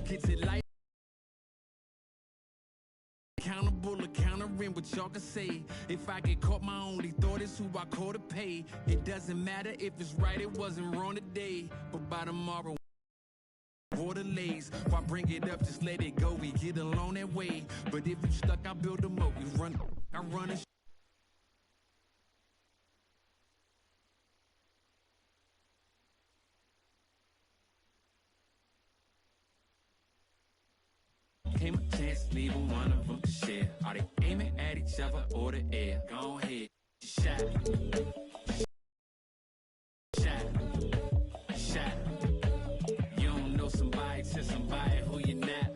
Gets it like accountable, countering what y'all can say. If I get caught, my only thought is who I call to pay. It doesn't matter if it's right, it wasn't wrong today, but by tomorrow water lays. Why bring it up, just let it go. We get along that way. But if you stuck, I build a moat. We run, I run a came a chance, leaving one of them to share. Are they aiming at each other or the air? Go ahead, shot. You don't know somebody to somebody who you're not.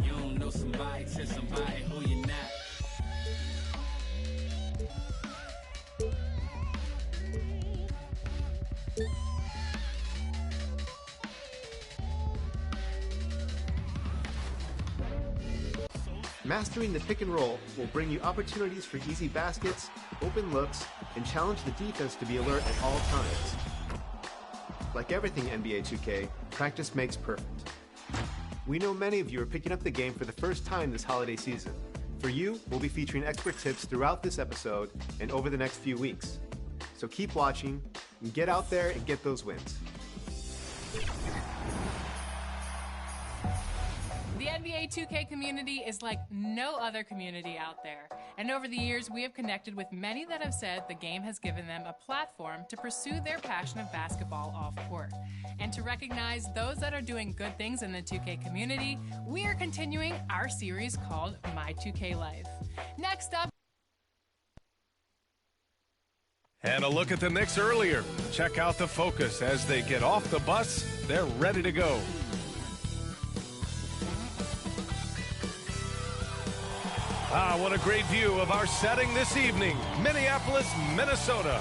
You don't know somebody to somebody who you're not. Mastering the pick and roll will bring you opportunities for easy baskets, open looks, and challenge the defense to be alert at all times. Like everything NBA 2K, practice makes perfect. We know many of you are picking up the game for the first time this holiday season. For you, we'll be featuring expert tips throughout this episode and over the next few weeks. So keep watching, and get out there and get those wins. The NBA 2K community is like no other community out there. And over the years, we have connected with many that have said the game has given them a platform to pursue their passion of basketball off court. And to recognize those that are doing good things in the 2K community, we are continuing our series called My 2K Life. Next up, and a look at the Knicks earlier. Check out the focus as they get off the bus. They're ready to go. Ah, what a great view of our setting this evening. Minneapolis, Minnesota.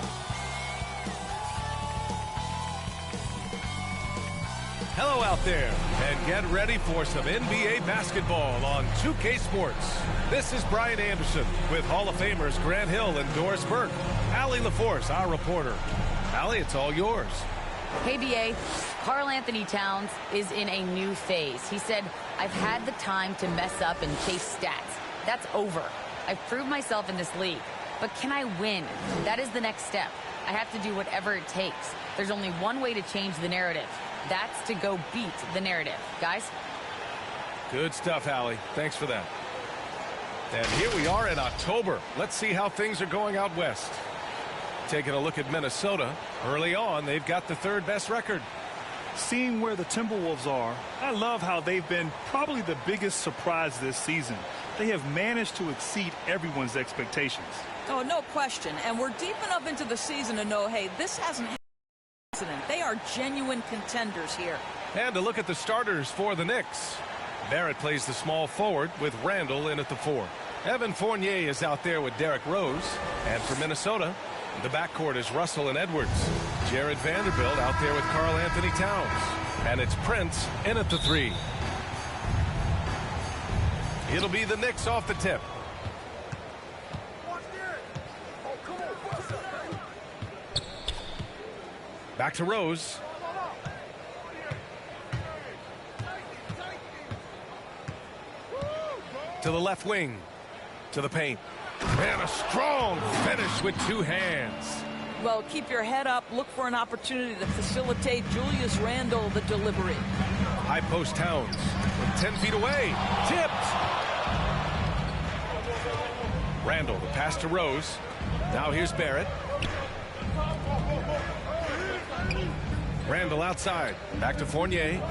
Hello out there, and get ready for some NBA basketball on 2K Sports. This is Brian Anderson with Hall of Famers Grant Hill and Doris Burke. Allie LaForce, our reporter. Allie, it's all yours. Hey, BA. Karl Anthony Towns is in a new phase. He said, I've had the time to mess up and chase stats. That's over. I've proved myself in this league. But can I win? That is the next step. I have to do whatever it takes. There's only one way to change the narrative. That's to go beat the narrative. Guys? Good stuff, Allie. Thanks for that. And here we are in October. Let's see how things are going out west. Taking a look at Minnesota. Early on, they've got the third best record. Seeing where the Timberwolves are, I love how they've been probably the biggest surprise this season. They have managed to exceed everyone's expectations. Oh, no question. And we're deep enough into the season to know, hey, this hasn't happened. They are genuine contenders here. And to look at the starters for the Knicks. Barrett plays the small forward with Randall in at the 4. Evan Fournier is out there with Derrick Rose. And for Minnesota, the backcourt is Russell and Edwards. Jared Vanderbilt out there with Karl Anthony Towns. And it's Prince in at the 3. It'll be the Knicks off the tip. Back to Rose. To the left wing. To the paint. And a strong finish with 2 hands. Well, keep your head up. Look for an opportunity to facilitate Julius Randle the delivery. High post Towns. 10 feet away. Tipped. Randall, the pass to Rose. Now here's Barrett. Randall outside. Back to Fournier.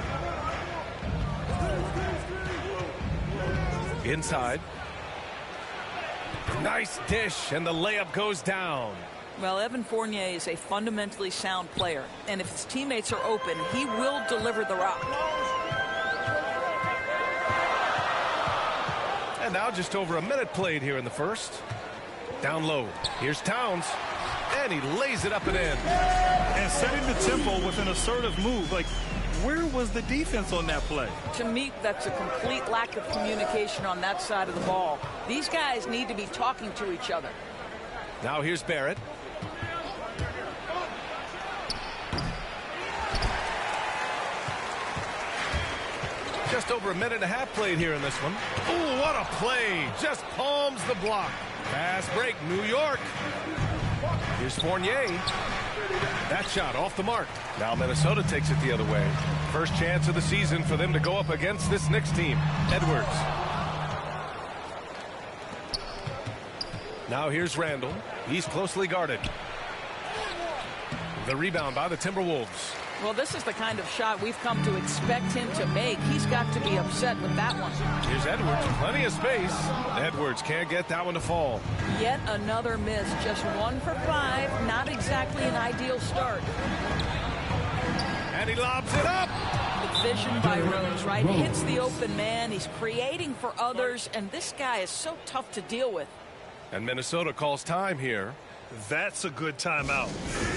Inside. Nice dish, and the layup goes down. Well, Evan Fournier is a fundamentally sound player, and if his teammates are open, he will deliver the rock. And now just over a minute played here in the first. Down low. Here's Towns. And he lays it up and in. And setting the tempo with an assertive move. Like, where was the defense on that play? To me, that's a complete lack of communication on that side of the ball. These guys need to be talking to each other. Now here's Barrett. Just over a minute and a half played here in this one. Ooh, what a play. Just palms the block. Fast break, New York. Here's Fournier. That shot off the mark. Now Minnesota takes it the other way. First chance of the season for them to go up against this Knicks team. Edwards. Now here's Randall. He's closely guarded. The rebound by the Timberwolves. Well, this is the kind of shot we've come to expect him to make. He's got to be upset with that one. Here's Edwards, plenty of space. Edwards can't get that one to fall. Yet another miss, just 1 for 5. Not exactly an ideal start. And he lobs it up. Vision by Rose, right? Hits the open man. He's creating for others, and this guy is so tough to deal with. And Minnesota calls time here. That's a good timeout.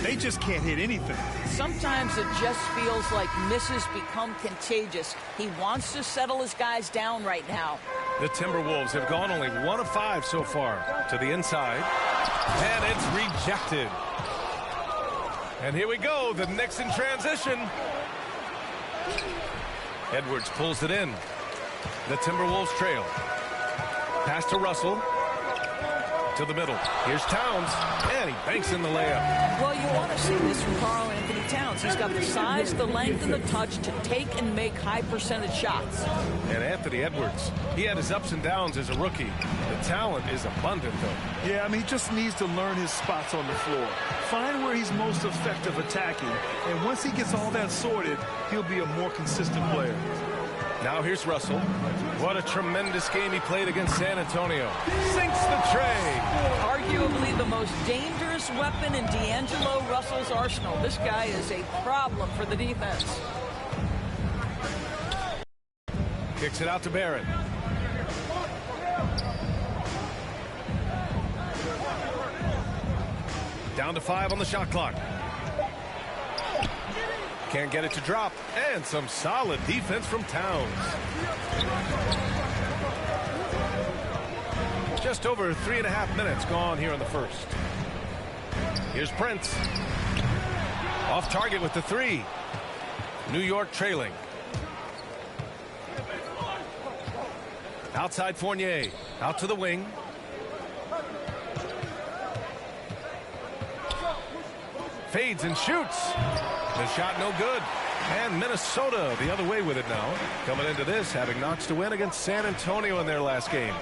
They just can't hit anything. Sometimes it just feels like misses become contagious. He wants to settle his guys down right now. The Timberwolves have gone only 1 of 5 so far. To the inside. And it's rejected. And here we go. The Knicks in transition. Edwards pulls it in. The Timberwolves trail. Pass to Russell. To the middle. Here's Towns, and he banks in the layup. Well, you want to see this from Karl-Anthony Towns. He's got the size, the length, and the touch to take and make high-percentage shots. And Anthony Edwards, he had his ups and downs as a rookie. The talent is abundant, though. Yeah, I mean, he just needs to learn his spots on the floor. Find where he's most effective attacking. And once he gets all that sorted, he'll be a more consistent player. Now here's Russell. What a tremendous game he played against San Antonio. Sinks the tray. Arguably the most dangerous weapon in D'Angelo Russell's arsenal. This guy is a problem for the defense. Kicks it out to Barrett. Down to 5 on the shot clock. Can't get it to drop. And some solid defense from Towns. Just over 3.5 minutes gone here in the first. Here's Prince. Off target with the 3. New York trailing. Outside Fournier. Out to the wing. Fades and shoots. The shot no good. And Minnesota the other way with it now. Coming into this, having knocks to win against San Antonio in their last game.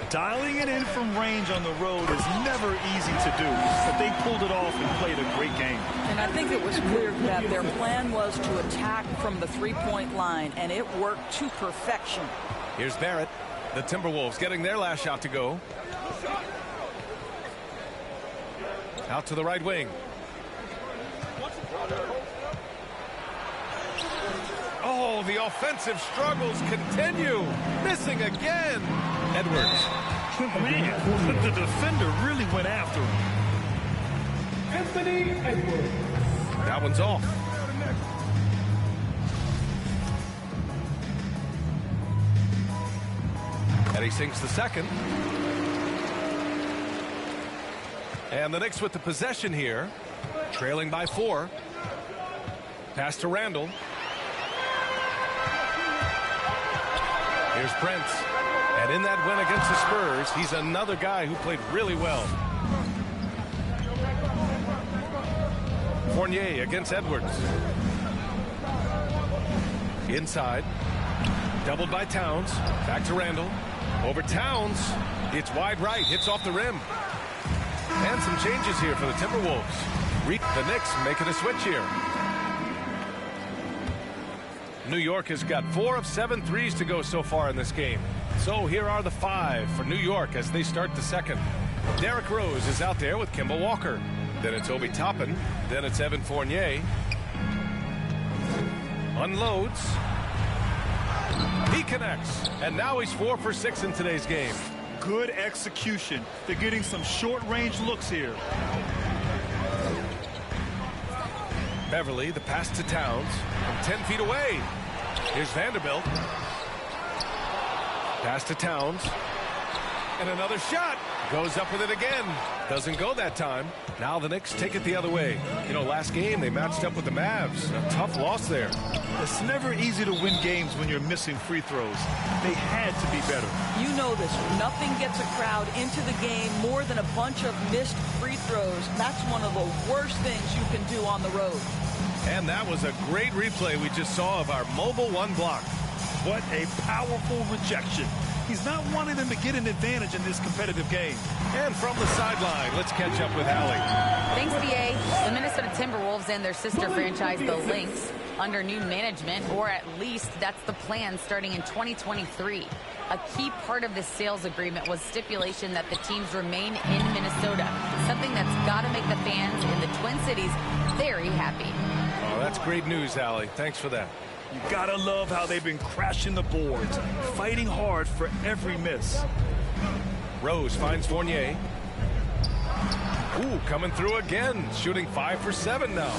Dialing it in from range on the road is never easy to do, but they pulled it off and played a great game. And I think it was clear that their plan was to attack from the three-point line, and it worked to perfection. Here's Barrett. The Timberwolves getting their last shot to go. Out to the right wing. Oh, the offensive struggles continue. Missing again. Edwards. Man, the defender really went after him. Anthony Edwards. That one's off. And he sinks the second. And the Knicks with the possession here. Trailing by 4. Pass to Randall. Here's Prince. And in that win against the Spurs, he's another guy who played really well. Fournier against Edwards. Inside. Doubled by Towns. Back to Randall. Over Towns. It's wide right. Hits off the rim. And some changes here for the Timberwolves. The Knicks making a switch here. New York has got 4 of 7 threes to go so far in this game. So here are the 5 for New York as they start the second. Derrick Rose is out there with Kemba Walker. Then it's Obi Toppin. Then it's Evan Fournier. Unloads. He connects. And now he's 4 for 6 in today's game. Good execution. They're getting some short-range looks here. Beverly, the pass to Towns from 10 feet away. Here's Vanderbilt. Pass to Towns. And another shot. Goes up with it again. Doesn't go that time. Now the Knicks take it the other way. You know, last game they matched up with the Mavs. A tough loss there. It's never easy to win games when you're missing free throws. They had to be better. You know this. Nothing gets a crowd into the game more than a bunch of missed free throws. That's one of the worst things you can do on the road. And that was a great replay we just saw of our mobile one block. What a powerful rejection. He's not wanting them to get an advantage in this competitive game. And from the sideline, let's catch up with Allie. Thanks, BA. The Minnesota Timberwolves and their sister franchise, the Lynx, under new management, or at least that's the plan starting in 2023. A key part of this sales agreement was stipulation that the teams remain in Minnesota, something that's got to make the fans in the Twin Cities very happy. Oh, that's great news, Allie. Thanks for that. You gotta love how they've been crashing the boards, fighting hard for every miss. Rose finds Fournier. Ooh, coming through again, shooting 5 for 7 now.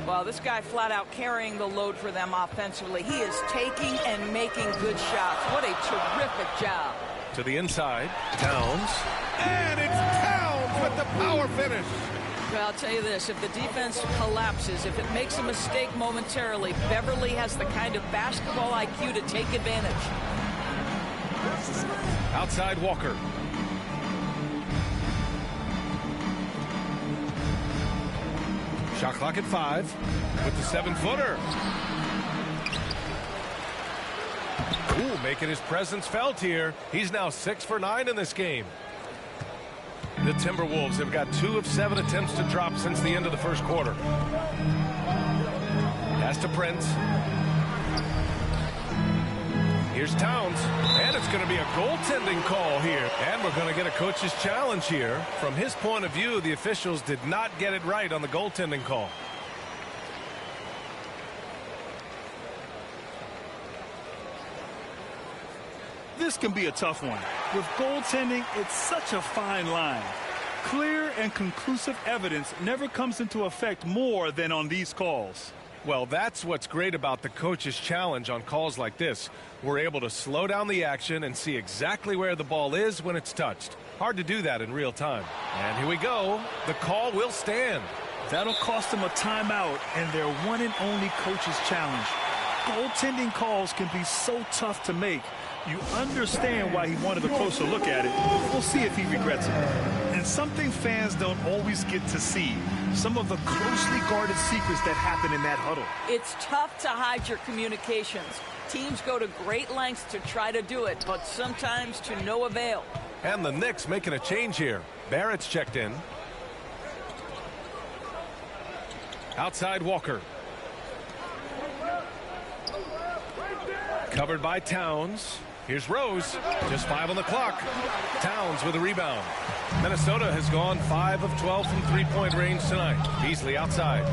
Well, this guy flat out carrying the load for them offensively. He is taking and making good shots. What a terrific job. To the inside, Towns. And it's Towns with the power finish. Well, I'll tell you this, if the defense collapses, if it makes a mistake momentarily, Beverly has the kind of basketball IQ to take advantage. Outside Walker. Shot clock at 5 with the 7-footer. Ooh, making his presence felt here. He's now 6 for 9 in this game. The Timberwolves have got 2 of 7 attempts to drop since the end of the first quarter. Pass to Prince. Here's Towns, and it's going to be a goaltending call here. And we're going to get a coach's challenge here. From his point of view, the officials did not get it right on the goaltending call. This can be a tough one. With goaltending, it's such a fine line. Clear and conclusive evidence never comes into effect more than on these calls. Well, that's what's great about the coach's challenge on calls like this. We're able to slow down the action and see exactly where the ball is when it's touched. Hard to do that in real time. And here we go. The call will stand. That'll cost them a timeout and their one and only coach's challenge. Goaltending calls can be so tough to make. You understand why he wanted a closer look at it. We'll see if he regrets it. And something fans don't always get to see, some of the closely guarded secrets that happen in that huddle. It's tough to hide your communications. Teams go to great lengths to try to do it, but sometimes to no avail. And the Knicks making a change here. Barrett's checked in. Outside Walker. Covered by Towns. Here's Rose. Just 5 on the clock. Towns with a rebound. Minnesota has gone 5 of 12 from three-point range tonight. Beasley outside.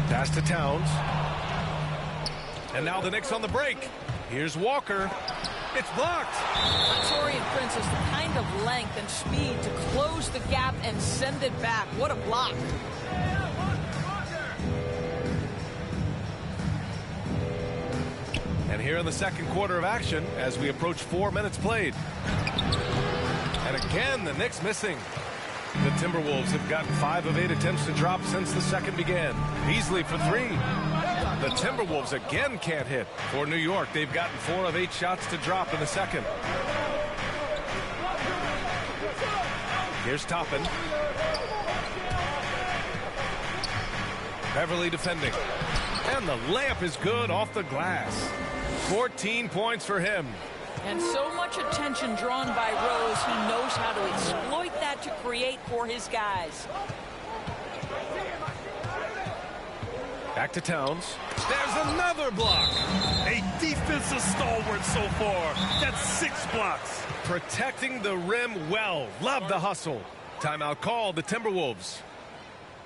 Pass to Towns. And now the Knicks on the break. Here's Walker. It's blocked. Torian Prince has the kind of length and speed to close the gap and send it back. What a block. And here in the second quarter of action as we approach 4 minutes played. And again, the Knicks missing. The Timberwolves have gotten 5 of 8 attempts to drop since the second began. Beasley for 3. The Timberwolves again can't hit. For New York, they've gotten 4 of 8 shots to drop in the second. Here's Toppin. Beverly defending. And the layup is good off the glass. 14 points for him. And so much attention drawn by Rose, he knows how to exploit that to create for his guys. Back to Towns. There's another block. A defensive stalwart so far. That's 6 blocks. Protecting the rim well. Love the hustle. Timeout called, the Timberwolves.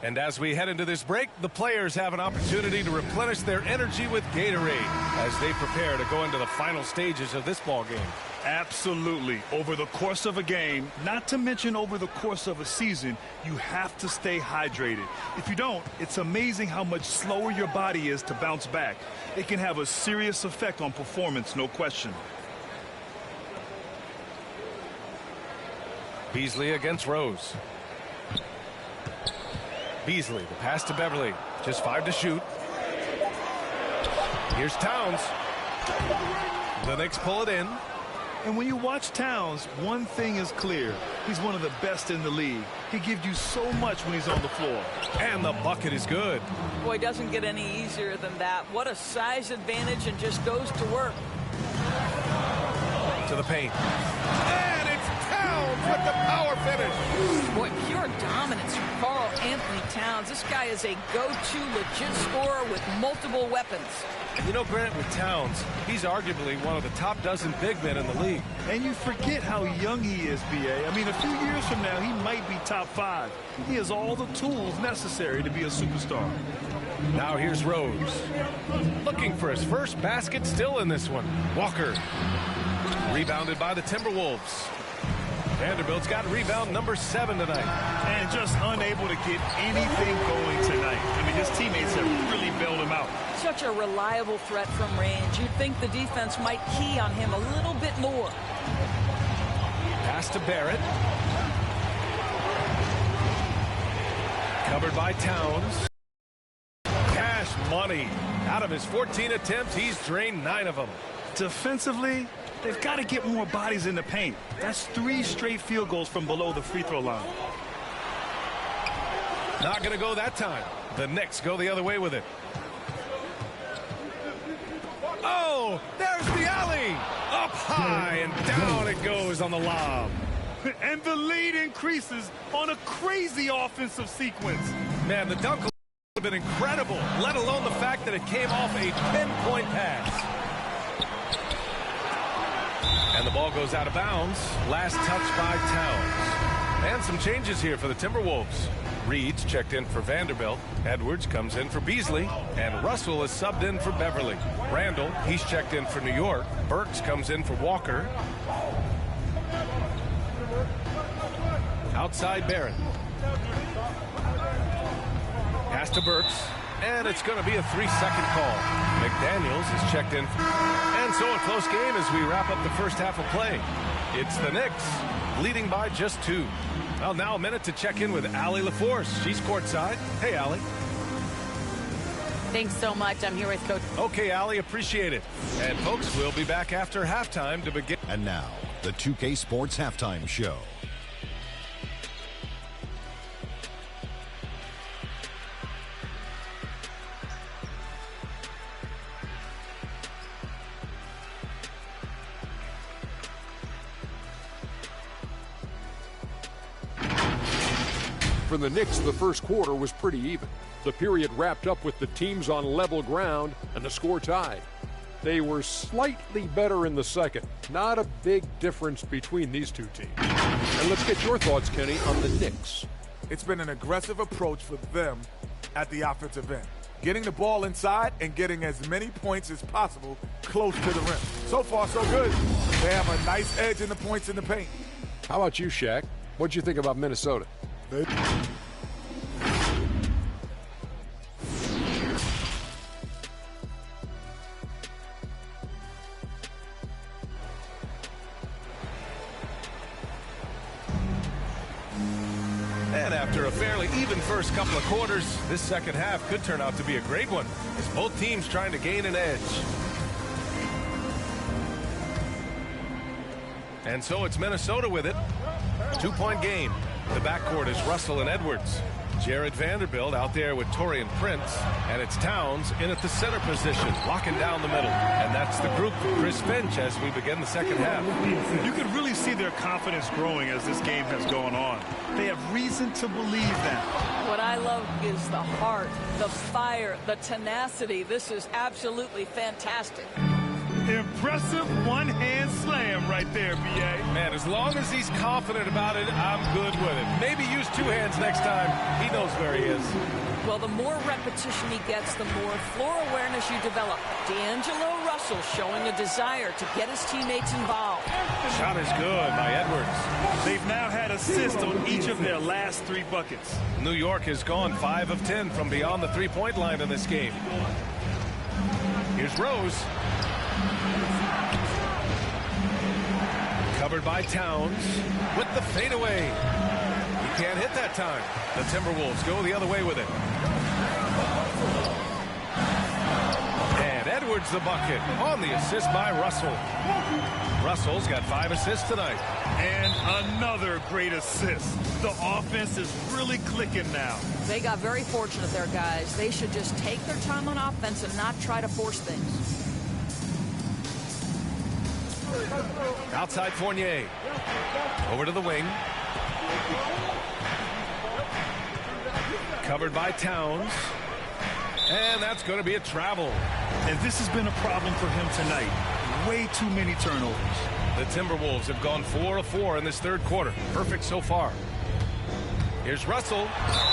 And as we head into this break, the players have an opportunity to replenish their energy with Gatorade as they prepare to go into the final stages of this ball game. Absolutely. Over the course of a game, not to mention over the course of a season, you have to stay hydrated. If you don't, it's amazing how much slower your body is to bounce back. It can have a serious effect on performance, no question. Beasley against Rose. Beasley, the pass to Beverly. Just 5 to shoot. Here's Towns. The Knicks pull it in. And when you watch Towns, one thing is clear. He's one of the best in the league. He gives you so much when he's on the floor. And the bucket is good. Boy, it doesn't get any easier than that. What a size advantage, and just goes to work. To the paint. And it's Towns with the power finish. Boy, pure dominance from Karl Anthony Towns. This guy is a go-to legit scorer with multiple weapons. You know, Grant, with Towns, he's arguably one of the top dozen big men in the league. And you forget how young he is, B.A. I mean, a few years from now, he might be top 5. He has all the tools necessary to be a superstar. Now here's Rose. Looking for his first basket, still in this one. Walker. Rebounded by the Timberwolves. Vanderbilt's got rebound number 7 tonight. And just unable to get anything going tonight. I mean, his teammates have really bailed him out. Such a reliable threat from range. You'd think the defense might key on him a little bit more. Pass to Barrett. Covered by Towns. Cash money. Out of his 14 attempts, he's drained 9 of them. Defensively, they've got to get more bodies in the paint. That's 3 straight field goals from below the free throw line. Not going to go that time. The Knicks go the other way with it. Oh, there's the alley. Up high and down it goes on the lob. And the lead increases on a crazy offensive sequence. Man, the dunk would have been incredible, let alone the fact that it came off a pinpoint pass. And the ball goes out of bounds. Last touch by Towns. And some changes here for the Timberwolves. Reed's checked in for Vanderbilt. Edwards comes in for Beasley. And Russell is subbed in for Beverly. Randall, he's checked in for New York. Burks comes in for Walker. Outside Barrett. Pass to Burks. And it's going to be a 3-second call. McDaniels is checked in. And so a close game as we wrap up the first half of play. It's the Knicks leading by just 2. Well, now a minute to check in with Allie LaForce. She's courtside. Hey, Allie. Thanks so much. I'm here with Coach. Okay, Allie, appreciate it. And, folks, we'll be back after halftime to begin. And now, the 2K Sports Halftime Show. For the Knicks, the first quarter was pretty even. The period wrapped up with the teams on level ground and the score tied. They were slightly better in the second. Not a big difference between these two teams. And let's get your thoughts, Kenny, on the Knicks. It's been an aggressive approach for them at the offensive end. Getting the ball inside and getting as many points as possible close to the rim. So far, so good. They have a nice edge in the points in the paint. How about you, Shaq? What'd you think about Minnesota? And after a fairly even first couple of quarters, this second half could turn out to be a great one as both teams trying to gain an edge. And so it's Minnesota with it. 2-point game. The backcourt is Russell and Edwards. Jared Vanderbilt out there with Taurean Prince. And it's Towns in at the center position, locking down the middle. And that's the group for Chris Finch as we begin the second half. You can really see their confidence growing as this game has gone on. They have reason to believe that. What I love is the heart, the fire, the tenacity. This is absolutely fantastic. Impressive one-hand slam right there, B.A. Man, as long as he's confident about it, I'm good with it. Maybe use 2 hands next time. He knows where he is. Well, the more repetition he gets, the more floor awareness you develop. D'Angelo Russell showing a desire to get his teammates involved. Shot is good by Edwards. They've now had assists on each of their last 3 buckets. New York has gone 5 of 10 from beyond the 3-point line in this game. Here's Rose. Covered by Towns with the fadeaway. He can't hit that time. The Timberwolves go the other way with it. And Edwards the bucket on the assist by Russell. Russell's got 5 assists tonight. And another great assist. The offense is really clicking now. They got very fortunate there, guys. They should just take their time on offense and not try to force things. Outside Fournier. Over to the wing. Covered by Towns. And that's going to be a travel. And this has been a problem for him tonight. Way too many turnovers. The Timberwolves have gone 4 of 4 in this third quarter. Perfect so far. Here's Russell.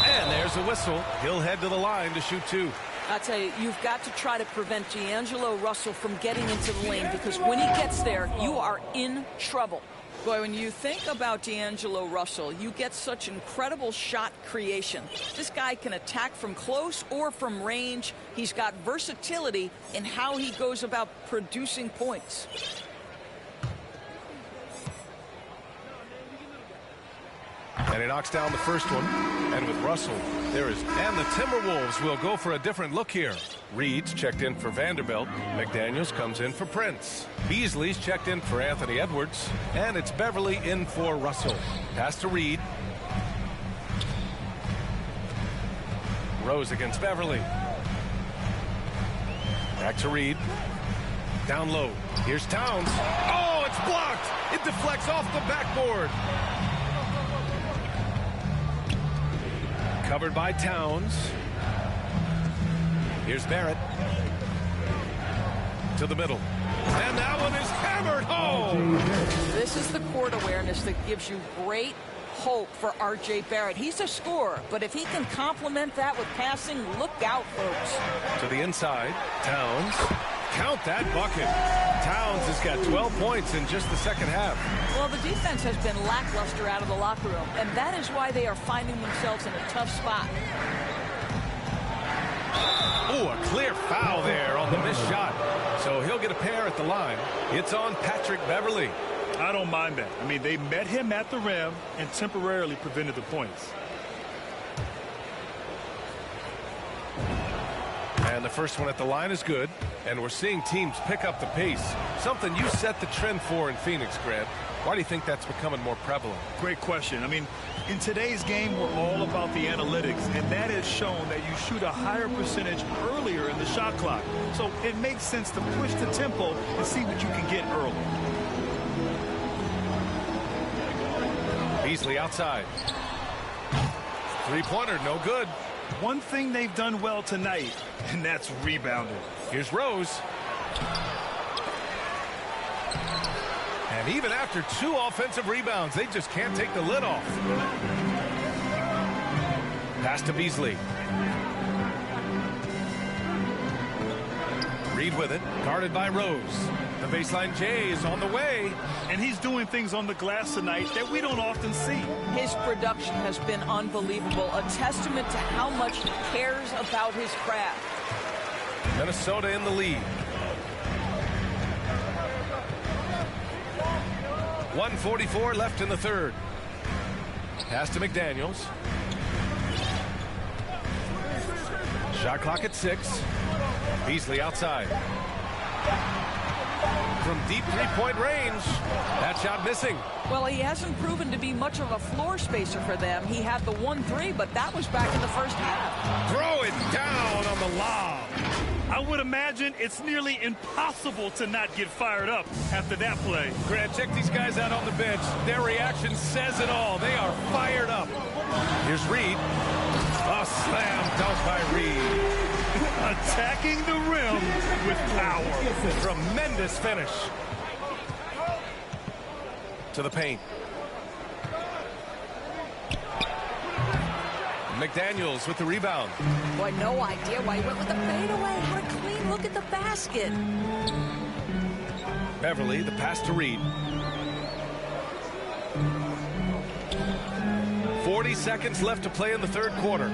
And there's a whistle. He'll head to the line to shoot 2. I tell you, you've got to try to prevent D'Angelo Russell from getting into the lane, because when he gets there, you are in trouble. Boy, when you think about D'Angelo Russell, you get such incredible shot creation. This guy can attack from close or from range. He's got versatility in how he goes about producing points. And he knocks down the first one. And with Russell, there is... And the Timberwolves will go for a different look here. Reed's checked in for Vanderbilt. McDaniels comes in for Prince. Beasley's checked in for Anthony Edwards. And it's Beverly in for Russell. Pass to Reed. Rose against Beverly. Back to Reed. Down low. Here's Towns. Oh, it's blocked. It deflects off the backboard. Covered by Towns. Here's Barrett. To the middle. And that one is hammered home. This is the court awareness that gives you great hope for R.J. Barrett. He's a scorer, but if he can complement that with passing, look out, folks. To the inside. Towns. Count that bucket. Towns has got 12 points in just the second half. Well, the defense has been lackluster out of the locker room, and that is why they are finding themselves in a tough spot. Oh, a clear foul there on the missed shot. So he'll get a pair at the line. It's on Patrick Beverly. I don't mind that. I mean, they met him at the rim and temporarily prevented the points. And the first one at the line is good. And we're seeing teams pick up the pace. Something you set the trend for in Phoenix, Grant. Why do you think that's becoming more prevalent? Great question. I mean, in today's game, we're all about the analytics, and that has shown that you shoot a higher percentage earlier in the shot clock. So it makes sense to push the tempo and see what you can get early. Beasley outside. Three-pointer, no good. One thing they've done well tonight, and that's rebounding. Here's Rose. And even after 2 offensive rebounds, they just can't take the lid off. Pass to Beasley. Reed with it, guarded by Rose. The baseline J is on the way. And he's doing things on the glass tonight that we don't often see. His production has been unbelievable, a testament to how much he cares about his craft. Minnesota in the lead. 1:44 left in the third. Pass to McDaniels. Shot clock at 6. Beasley outside. From deep three-point range. That shot missing. Well, he hasn't proven to be much of a floor spacer for them. He had the 1-3, but that was back in the first half. Throw it down on the lob. I would imagine it's nearly impossible to not get fired up after that play. Grant, check these guys out on the bench. Their reaction says it all. They are fired up. Here's Reed. A slam dunk by Reed. Attacking the rim with power. Tremendous finish. To the paint. McDaniels with the rebound. Boy, no idea why he went with the fadeaway. What a clean look at the basket. Beverly, the pass to Reed. 40 seconds left to play in the third quarter.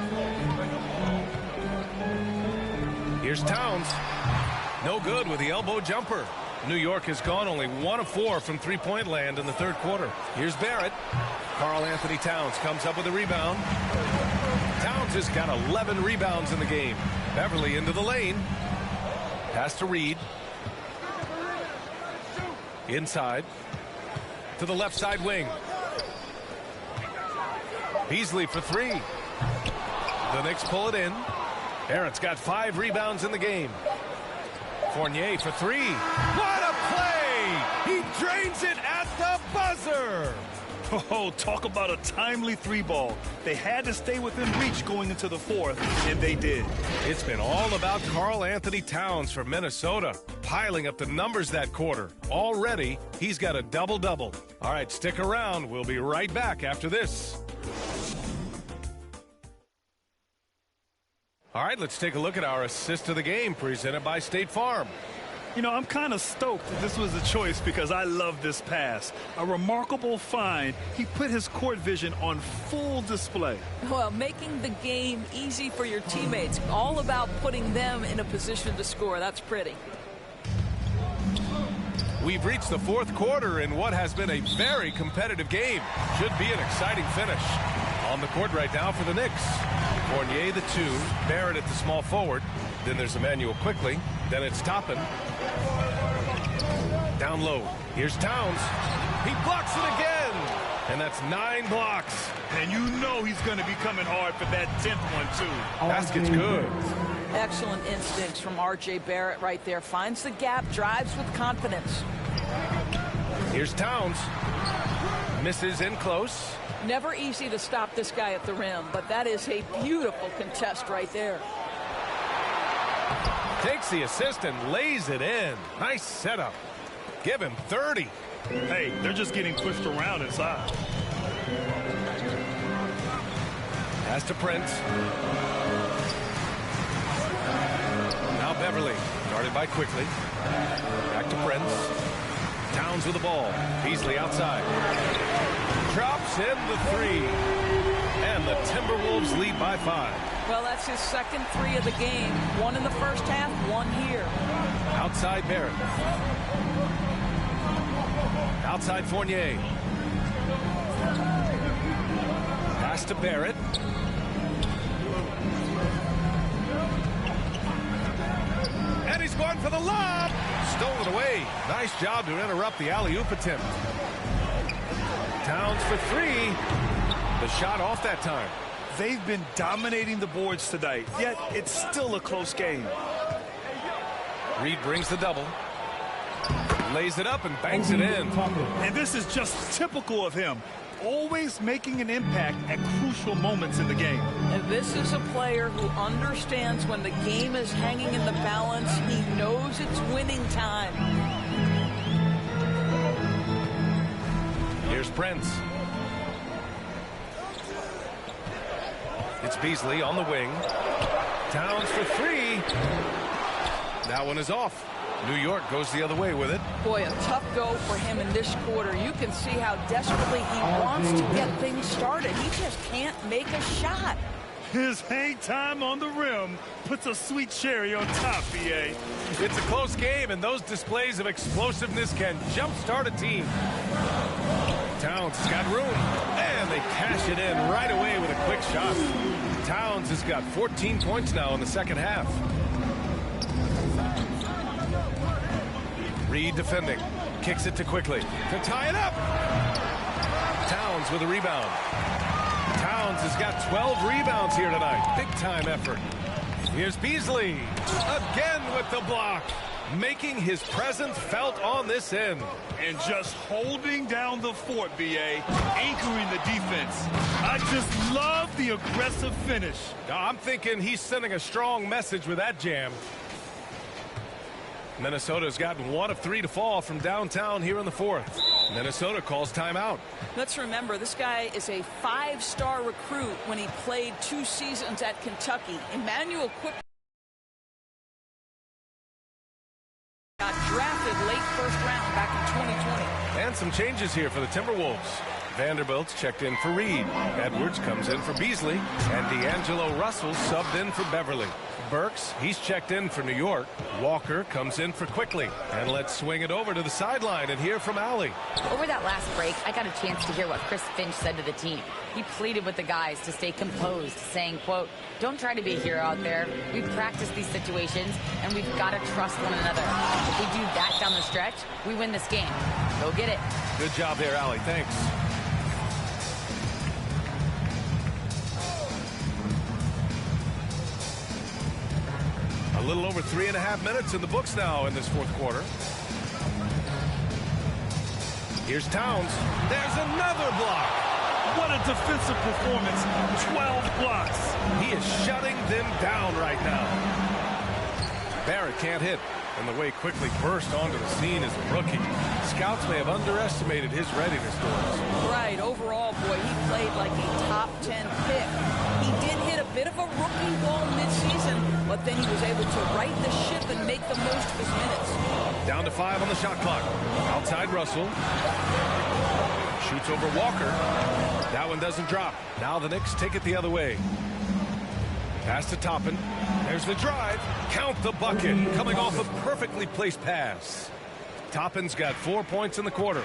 Here's Towns. No good with the elbow jumper. New York has gone only 1 of 4 from three-point land in the third quarter. Here's Barrett. Karl Anthony Towns comes up with a rebound. Towns has got 11 rebounds in the game. Beverly into the lane. Pass to Reed. Inside. To the left side wing. Beasley for 3. The Knicks pull it in. Barrett's got 5 rebounds in the game. Fournier for 3. What a play! He drains it at the buzzer! Oh, talk about a timely 3-ball. They had to stay within reach going into the fourth, and they did. It's been all about Karl Anthony Towns for Minnesota, piling up the numbers that quarter. Already, he's got a double-double. All right, stick around. We'll be right back after this. All right, let's take a look at our assist of the game presented by State Farm. You know, I'm kind of stoked that this was a choice because I love this pass. A remarkable find. He put his court vision on full display. Well, making the game easy for your teammates. All about putting them in a position to score. That's pretty. We've reached the fourth quarter in what has been a very competitive game. Should be an exciting finish. On the court right now for the Knicks. Fournier the 2, Barrett at the small forward. Then there's Emmanuel quickly. Then it's Toppin. Down low. Here's Towns. He blocks it again. And that's 9 blocks. And you know he's going to be coming hard for that 10th one, too. Basket's good. Excellent instincts from R.J. Barrett right there. Finds the gap, drives with confidence. Here's Towns. Misses in close. Never easy to stop this guy at the rim, but that is a beautiful contest right there. Takes the assist and lays it in. Nice setup. Give him 30. Hey, they're just getting pushed around inside. Pass to Prince. Now Beverly. Guarded by Quickly. Back to Prince. Towns with the ball. Beasley outside. Drops in the 3. And the Timberwolves lead by 5. Well, that's his second 3 of the game. 1 in the first half, 1 here. Outside Barrett. Outside Fournier. Pass to Barrett. And he's going for the lob. Stolen away. Nice job to interrupt the alley-oop attempt. Towns for 3. The shot off that time. They've been dominating the boards tonight, yet it's still a close game. Reed brings the double. Lays it up and bangs it in. And this is just typical of him. Always making an impact at crucial moments in the game. And this is a player who understands when the game is hanging in the balance. He knows it's winning time. Here's Prince. It's Beasley on the wing. Towns for 3. That one is off. New York goes the other way with it. Boy, a tough go for him in this quarter. You can see how desperately he wants to get things started. He just can't make a shot. His hang time on the rim puts a sweet cherry on top, BA. It's a close game, and those displays of explosiveness can jumpstart a team. Towns has got room, and they cash it in right away with a quick shot. Towns has got 14 points now in the second half. Reed defending. Kicks it to Quickly to tie it up. Towns with a rebound. Towns has got 12 rebounds here tonight. Big time effort. Here's Beasley. Again with the block. Making his presence felt on this end. And just holding down the fort, BA. Anchoring the defense. I just love the aggressive finish. I'm thinking he's sending a strong message with that jam. Minnesota's gotten 1 of 3 to fall from downtown here in the fourth. Minnesota calls timeout. Let's remember, this guy is a 5-star recruit when he played 2 seasons at Kentucky. Emmanuel Quickly got drafted late first round back in 2020. And some changes here for the Timberwolves. Vanderbilt's checked in for Reed. Edwards comes in for Beasley. And D'Angelo Russell subbed in for Beverly. Burks, he's checked in for New York. Walker comes in for Quickly. And let's swing it over to the sideline and hear from Allie. Over that last break, I got a chance to hear what Chris Finch said to the team. He pleaded with the guys to stay composed, saying, quote, "Don't try to be a hero out there. We've practiced these situations, and we've got to trust one another. If we do that down the stretch, we win this game. Go get it." Good job there, Allie. Thanks. A little over 3.5 minutes in the books now in this fourth quarter. Here's Towns. There's another block. What a defensive performance. 12 blocks. He is shutting them down right now. Barrett can't hit. And the way Quickly burst onto the scene as a rookie. Scouts may have underestimated his readiness to us. Right. Overall, boy, he played like a top 10 pick. He did hit a bit of a rookie wall midseason, but then he was able to right the ship and make the most of his minutes. Down to 5 on the shot clock. Outside Russell. Shoots over Walker. That one doesn't drop. Now the Knicks take it the other way. Pass to Toppin. There's the drive. Count the bucket. Coming off a perfectly placed pass. Toppin's got 4 points in the quarter.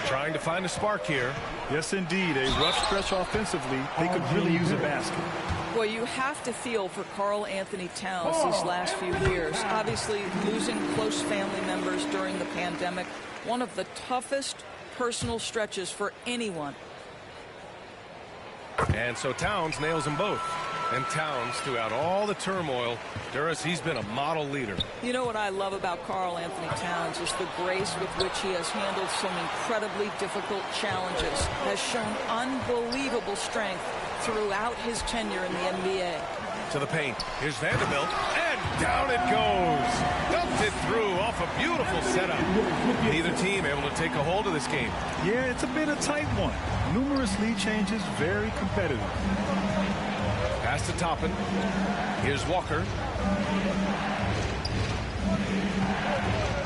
Trying to find a spark here. Yes, indeed. A rough stretch offensively. They could really use a basket. Well, you have to feel for Karl Anthony Towns these last few years. Obviously, losing close family members during the pandemic, one of the toughest personal stretches for anyone. And so Towns nails them both. And Towns, throughout all the turmoil, Duras, he's been a model leader. You know what I love about Karl Anthony Towns is the grace with which he has handled some incredibly difficult challenges, has shown unbelievable strength throughout his tenure in the NBA. To the paint. Here's Vanderbilt. And down it goes. Dumped it through off a beautiful setup. Neither team able to take a hold of this game. Yeah, it's a bit of a tight one. Numerous lead changes, very competitive. Pass to Toppin. Here's Walker.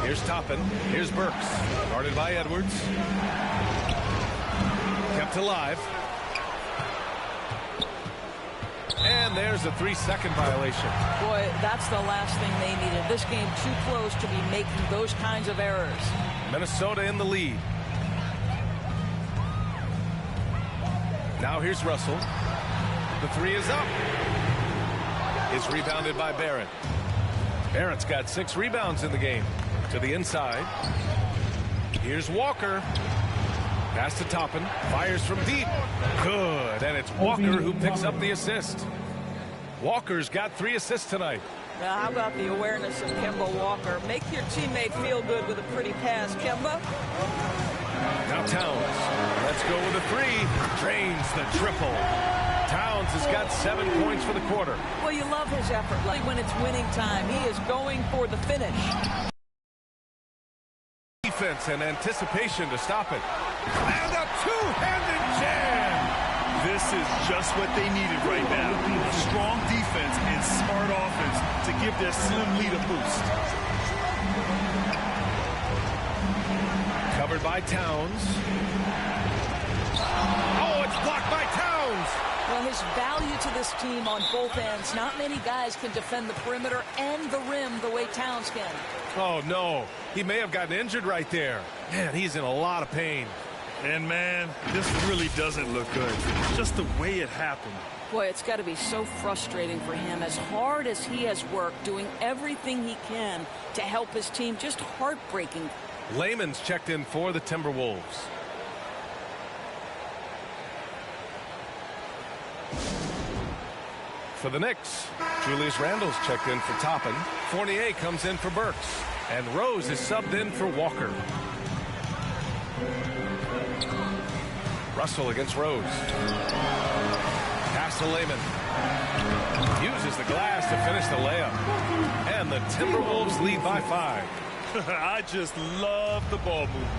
Here's Toppin. Here's Burks. Guarded by Edwards. Kept alive. And there's a 3-second violation. Boy, that's the last thing they needed. This game too close to be making those kinds of errors. Minnesota in the lead. Now here's Russell. The 3 is up. It's rebounded by Barrett. Barrett's got 6 rebounds in the game. To the inside. Here's Walker. Pass to Toppin. Fires from deep. Good. And it's Walker who picks up the assist. Walker's got 3 assists tonight. Now, how about the awareness of Kemba Walker? Make your teammate feel good with a pretty pass, Kemba. Now Towns. Let's go with a 3. Drains the triple. Towns has got 7 points for the quarter. Well, you love his effort. Like when it's winning time, he is going for the finish. Defense and anticipation to stop it. And a two-handed jam. This is just what they needed right now. A strong defense and smart offense to give their slim lead a boost. Covered by Towns. Oh, it's blocked by Towns. Well, his value to this team on both ends. Not many guys can defend the perimeter and the rim the way Towns can. Oh, no. He may have gotten injured right there. Man, he's in a lot of pain. And, man, this really doesn't look good. Just the way it happened. Boy, it's got to be so frustrating for him. As hard as he has worked, doing everything he can to help his team, just heartbreaking. Layman's checked in for the Timberwolves. For the Knicks, Julius Randle's checked in for Toppin. Fournier comes in for Burks. And Rose is subbed in for Walker. Russell against Rose. Pass to Layman. Uses the glass to finish the layup. And the Timberwolves lead by 5. I just love the ball movement.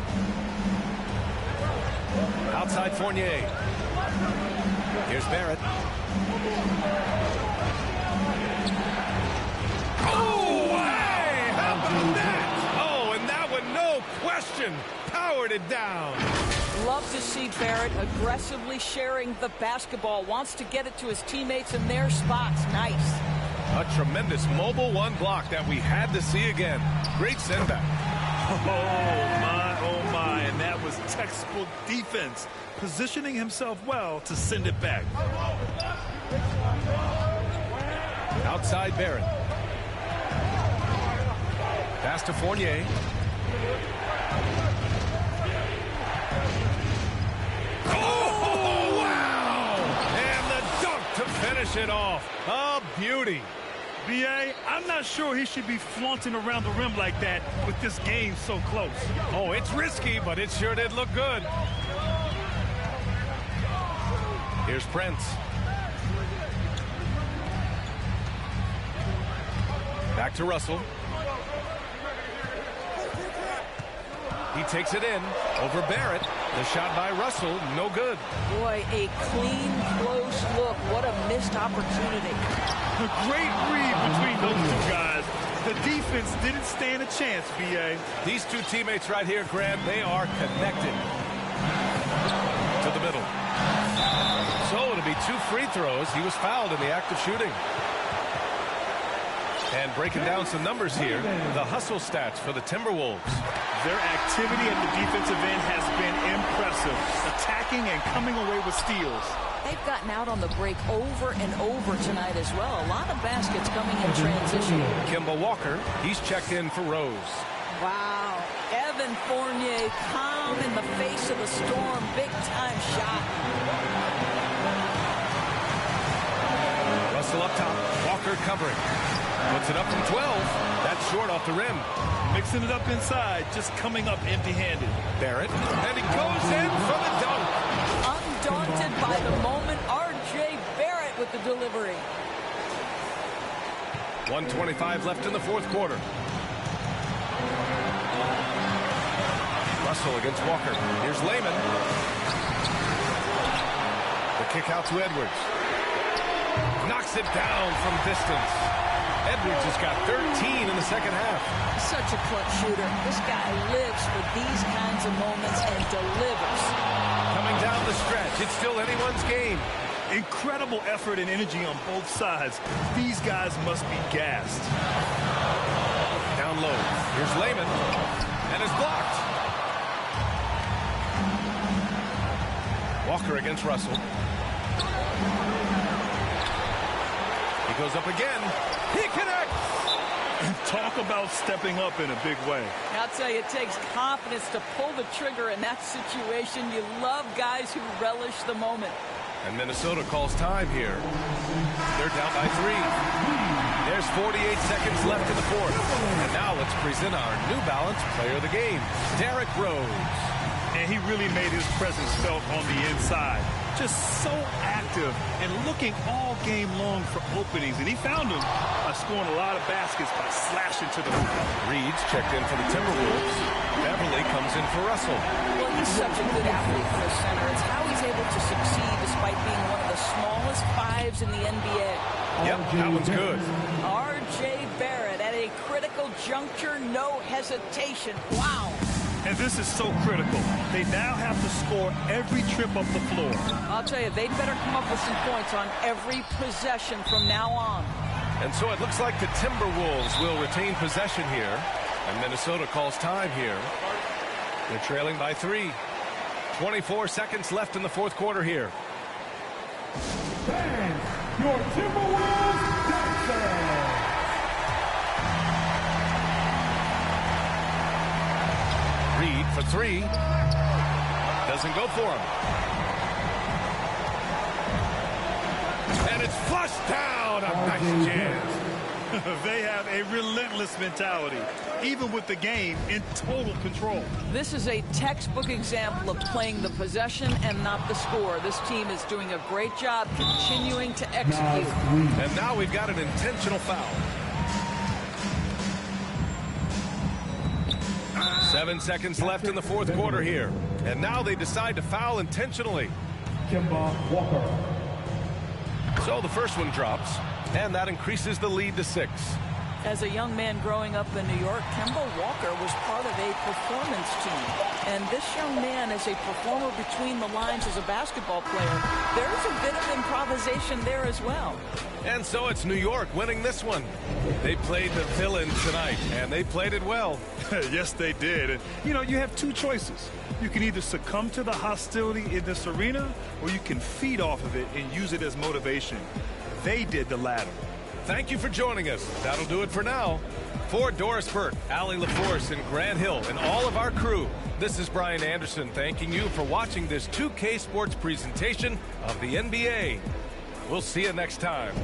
Outside Fournier. Here's Barrett. Oh, hey! How about that? Oh, and that one, no question, powered it down. Love to see Barrett aggressively sharing the basketball. Wants to get it to his teammates in their spots. Nice. A tremendous mobile one block that we had to see again. Great sendback. Oh my, and that was textbook defense. Positioning himself well to send it back. Outside Barrett. Pass to Fournier. Oh, wow! And the dunk to finish it off. A beauty. B.A., I'm not sure he should be flaunting around the rim like that with this game so close. Oh, it's risky, but it sure did look good. Here's Prince. Back to Russell. He takes it in over Barrett. The shot by Russell, no good. Boy, a clean, close look. What a missed opportunity. A great read between those two guys. The defense didn't stand a chance, B.A. These two teammates right here, Grant, they are connected. To the middle. So it'll be 2 free throws. He was fouled in the act of shooting. And breaking down some numbers here, the hustle stats for the Timberwolves. Their activity at the defensive end has been impressive, attacking and coming away with steals. They've gotten out on the break over and over tonight as well. A lot of baskets coming in transition. Kemba Walker, he's checked in for Rose. Wow. Evan Fournier, calm in the face of the storm. Big-time shot. Russell up top. Walker covering. Puts it up from 12. That's short off the rim. Mixing it up inside, just coming up empty-handed. Barrett, and he goes in for the dunk. Undaunted by the moment, R.J. Barrett with the delivery. 1:25 left in the fourth quarter. Russell against Walker. Here's Layman. The kick out to Edwards. Knocks it down from distance. Edwards has got 13 in the second half. Such a clutch shooter. This guy lives for these kinds of moments and delivers. Coming down the stretch, it's still anyone's game. Incredible effort and energy on both sides. These guys must be gassed. Down low. Here's Layman. And is blocked. Walker against Russell. He goes up again. He connects! Talk about stepping up in a big way. I'll tell you, it takes confidence to pull the trigger in that situation. You love guys who relish the moment. And Minnesota calls time here. They're down by 3. There's 48 seconds left in the fourth. And now let's present our New Balance player of the game, Derrick Rose. And he really made his presence felt on the inside. Just so active and looking all game long for openings. And he found them by scoring a lot of baskets by slashing to the hoop. Reed's checked in for the Timberwolves. Beverly comes in for Russell. Well, he's such a good athlete for a center. It's how he's able to succeed despite being one of the smallest 5s in the NBA. Yep, that one's good. R.J. Barrett at a critical juncture, no hesitation. Wow. And this is so critical. They now have to score every trip up the floor. I'll tell you, they'd better come up with some points on every possession from now on. And so it looks like the Timberwolves will retain possession here. And Minnesota calls time here. They're trailing by 3. 24 seconds left in the fourth quarter here. And your Timberwolves dancer. Reed for 3. Doesn't go for him. And it's flushed down. A nice jam. They have a relentless mentality, even with the game in total control. This is a textbook example of playing the possession and not the score. This team is doing a great job continuing to execute. And now we've got an intentional foul. 7 seconds left in the fourth quarter here. And now they decide to foul intentionally. Kemba Walker. So the first one drops, and that increases the lead to 6. As a young man growing up in New York, Kemba Walker was part of a performance team. And this young man is a performer between the lines as a basketball player. There's a bit of improvisation there as well. And so it's New York winning this one. They played the villain tonight, and they played it well. Yes, they did. And, you know, you have two choices. You can either succumb to the hostility in this arena, or you can feed off of it and use it as motivation. They did the latter. Thank you for joining us. That'll do it for now. For Doris Burke, Allie LaForce, and Grant Hill, and all of our crew, this is Brian Anderson thanking you for watching this 2K Sports presentation of the NBA. We'll see you next time.